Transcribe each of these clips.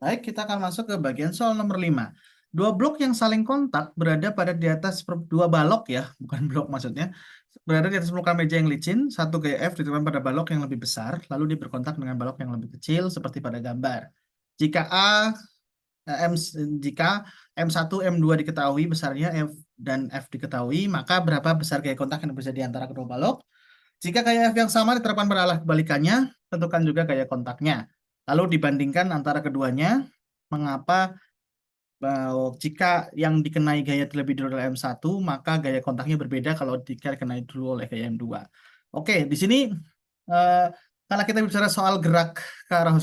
Baik, kita akan masuk ke bagian soal nomor 5. Dua blok yang saling kontak berada pada di atas dua balok ya, bukan blok maksudnya. Berada di atas permukaan meja yang licin, satu gaya F ditemukan pada balok yang lebih besar, lalu dia berkontak dengan balok yang lebih kecil seperti pada gambar. Jika M jika M1, M2 diketahui besarnya, F dan F diketahui, maka berapa besar gaya kontak yang bisa di antara kedua balok? Jika gaya F yang sama diterapkan pada arah kebalikannya, tentukan juga gaya kontaknya. Lalu dibandingkan antara keduanya, mengapa jika yang dikenai gaya terlebih dulu oleh M1, maka gaya kontaknya berbeda kalau dikenai dulu oleh gaya M2. Oke, di sini eh, karena kita bicara soal gerak ke arah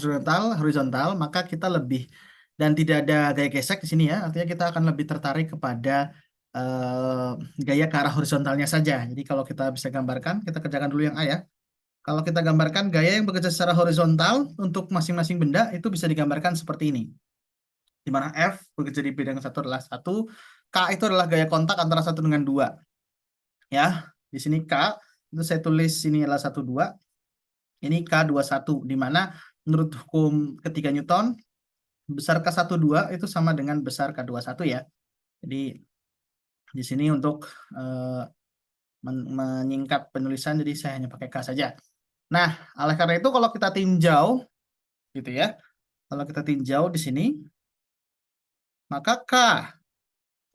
horizontal, maka kita lebih dan tidak ada gaya gesek di sini ya. Artinya kita akan lebih tertarik kepada eh, gaya ke arah horizontalnya saja. Jadi kalau kita bisa gambarkan, kita kerjakan dulu yang A ya. Kalau kita gambarkan gaya yang bekerja secara horizontal untuk masing-masing benda itu bisa digambarkan seperti ini. Di mana F bekerja di bidang satu adalah 1, K itu adalah gaya kontak antara 1 dengan 2. Ya, di sini K itu saya tulis ini adalah 1 2. Ini K21 di mana menurut hukum ketiga Newton besar K12 itu sama dengan besar K21 ya. Jadi di sini untuk eh, menyingkat penulisan jadi saya hanya pakai K saja. Nah, oleh karena itu kalau kita tinjau gitu ya. Kalau kita tinjau di sini maka K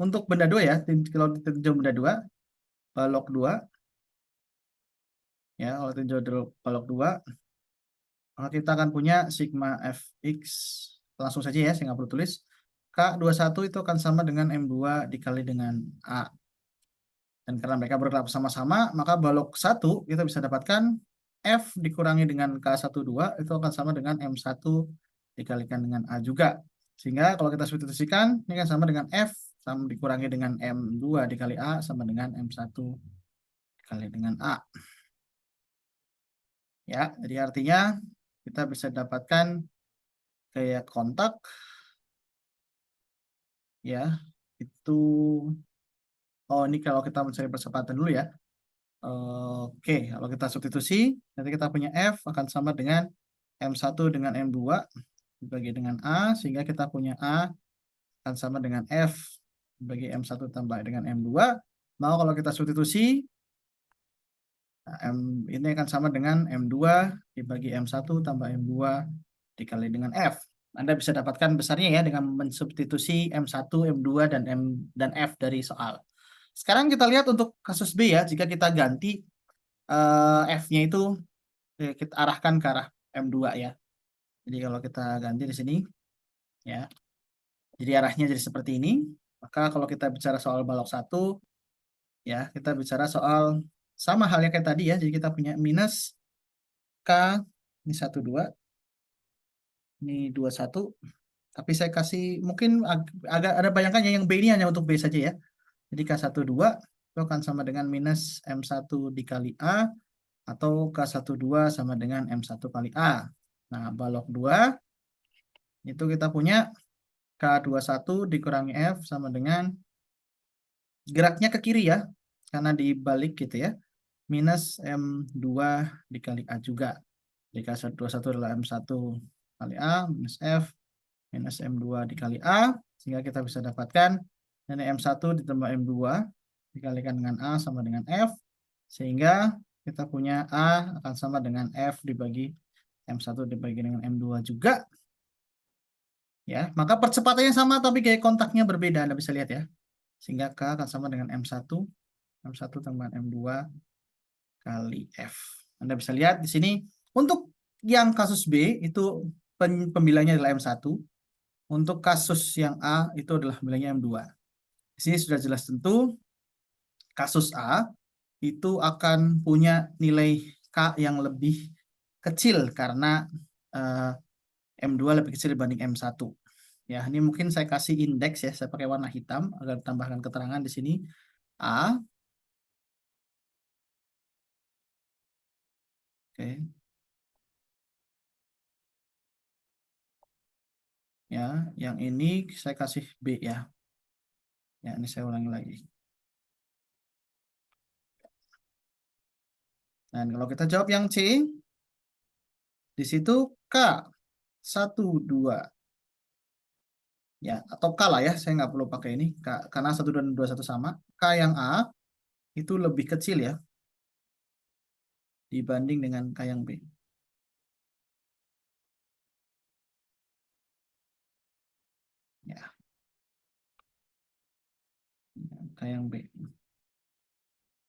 untuk benda 2 ya. Kalau kita tinjau benda 2 balok 2 ya, kalau tinjau balok 2 maka kita akan punya sigma fx langsung saja ya, saya nggak perlu tulis. K21 itu akan sama dengan M2 dikali dengan A. Dan karena mereka bergerak sama-sama, maka balok 1 kita bisa dapatkan F dikurangi dengan K12 itu akan sama dengan M1 dikalikan dengan A juga. Sehingga kalau kita substitusikan, ini akan sama dengan F sama dikurangi dengan M2 dikali A sama dengan M1 dikali dengan A. Ya, jadi artinya kita bisa dapatkan gaya kontak ya itu ini kalau kita mencari percepatan dulu ya. Oke, kalau kita substitusi nanti kita punya F akan sama dengan M1 dengan M2 dibagi dengan A sehingga kita punya A akan sama dengan F dibagi M1 tambah dengan M2. Mau kalau kita substitusi ini akan sama dengan M2 dibagi M1 tambah M2 dikali dengan F. Anda bisa dapatkan besarnya ya dengan mensubstitusi M1, M2, dan F dari soal. Sekarang kita lihat untuk kasus B ya, jika kita ganti F-nya itu kita arahkan ke arah M2 ya. Jadi kalau kita ganti di sini ya, jadi arahnya jadi seperti ini. Maka kalau kita bicara soal balok 1 ya, kita bicara soal sama halnya kayak tadi ya. Jadi kita punya minus K ini 1 2, ini 21. Tapi saya kasih mungkin agak ada bayangkannya yang B ini hanya untuk B saja ya. Jadi K12 itu akan sama dengan minus M1 dikali A atau K12 sama dengan M1 kali A. Nah, balok 2 itu kita punya K21 dikurangi F sama dengan geraknya ke kiri ya. Karena dibalik gitu ya. Minus M2 dikali A juga. Jadi K21 adalah M1 kali A minus F minus M2 dikali A. Sehingga kita bisa dapatkan ini M1 ditambah M2 dikalikan dengan A sama dengan F. Sehingga kita punya A akan sama dengan F dibagi M1 dibagi dengan M2 juga. Ya, maka percepatannya sama tapi gaya kontaknya berbeda, Anda bisa lihat ya. Sehingga K akan sama dengan M1 tambah M2 kali F. Anda bisa lihat di sini untuk yang kasus B itu pembilangnya adalah M1. Untuk kasus yang A itu adalah pembilangnya M2. Di sini sudah jelas tentu kasus A itu akan punya nilai K yang lebih kecil karena M2 lebih kecil dibanding M1. Ya, ini mungkin saya kasih indeks ya, saya pakai warna hitam agar tambahkan keterangan di sini A. Oke. Ya, yang ini saya kasih B ya. Ya, ini saya ulangi lagi. Dan kalau kita jawab yang C, di situ K 1 2 Ya, atau K lah ya, saya nggak perlu pakai ini. Karena 1 dan 21 sama. K yang A itu lebih kecil ya, dibanding dengan K yang B. Ya, K yang B.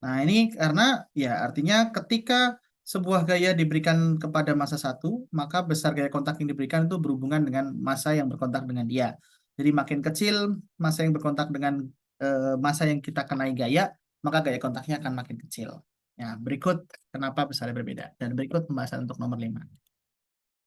Nah, ini karena ya artinya ketika sebuah gaya diberikan kepada massa satu, maka besar gaya kontak yang diberikan itu berhubungan dengan massa yang berkontak dengan dia. Jadi makin kecil massa yang berkontak dengan massa yang kita kenai gaya, maka gaya kontaknya akan makin kecil. Ya, berikut kenapa besarnya berbeda. Dan berikut pembahasan untuk nomor 5.